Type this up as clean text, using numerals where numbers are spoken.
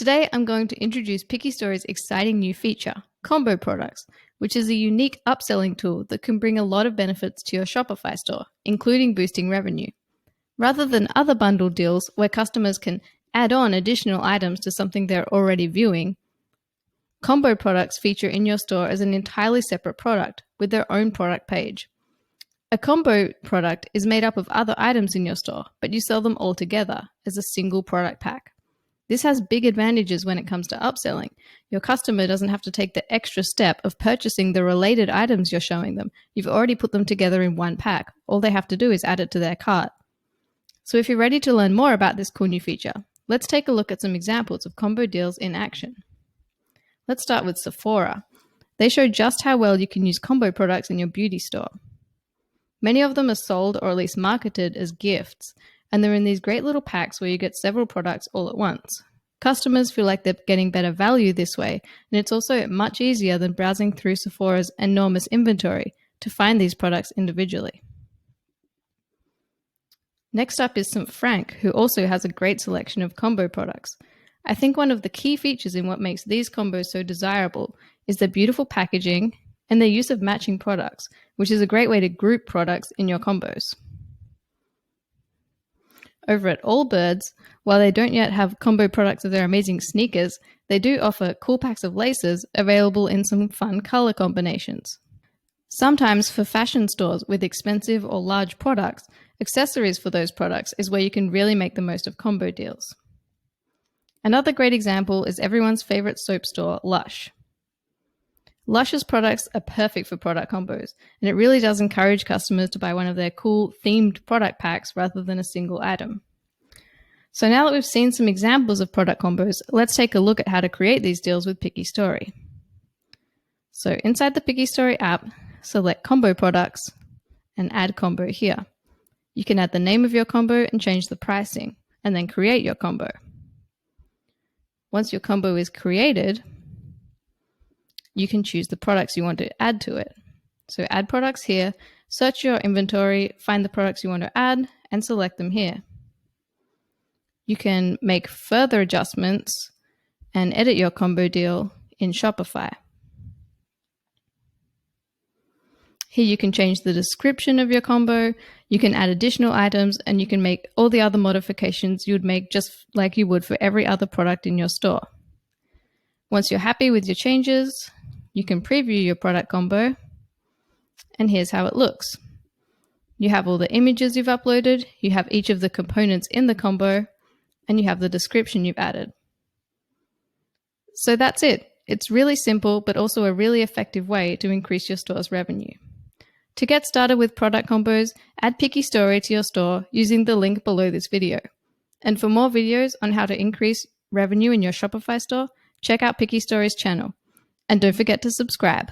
Today, I'm going to introduce PickyStory's exciting new feature, Combo Products, which is a unique upselling tool that can bring a lot of benefits to your Shopify store, including boosting revenue. Rather than other bundled deals where customers can add on additional items to something they're already viewing, Combo Products feature in your store as an entirely separate product with their own product page. A combo product is made up of other items in your store, but you sell them all together as a single product pack. This has big advantages when it comes to upselling. Your customer doesn't have to take the extra step of purchasing the related items you're showing them. You've already put them together in one pack. All they have to do is add it to their cart. So if you're ready to learn more about this cool new feature, let's take a look at some examples of combo deals in action. Let's start with Sephora. They show just how well you can use combo products in your beauty store. Many of them are sold or at least marketed as gifts, and they're in these great little packs where you get several products all at once. Customers feel like they're getting better value this way, and it's also much easier than browsing through Sephora's enormous inventory to find these products individually. Next up is St. Frank, who also has a great selection of combo products. I think one of the key features in what makes these combos so desirable is their beautiful packaging and their use of matching products, which is a great way to group products in your combos. Over at Allbirds, while they don't yet have combo products of their amazing sneakers, they do offer cool packs of laces available in some fun color combinations. Sometimes for fashion stores with expensive or large products, accessories for those products is where you can really make the most of combo deals. Another great example is everyone's favorite soap store, Lush. Lush's products are perfect for product combos, and it really does encourage customers to buy one of their cool themed product packs rather than a single item. So now that we've seen some examples of product combos, let's take a look at how to create these deals with PickyStory. So inside the PickyStory app, select Combo Products and add combo here. You can add the name of your combo and change the pricing, and then create your combo. Once your combo is created, you can choose the products you want to add to it. So add products here, search your inventory, find the products you want to add, and select them here. You can make further adjustments and edit your combo deal in Shopify. Here you can change the description of your combo, you can add additional items, and you can make all the other modifications you would make just like you would for every other product in your store. Once you're happy with your changes, you can preview your product combo, and here's how it looks. You have all the images you've uploaded, you have each of the components in the combo, and you have the description you've added. So that's it. It's really simple, but also a really effective way to increase your store's revenue. To get started with product combos, add PickyStory to your store using the link below this video. And for more videos on how to increase revenue in your Shopify store, check out PickyStory's channel. And don't forget to subscribe.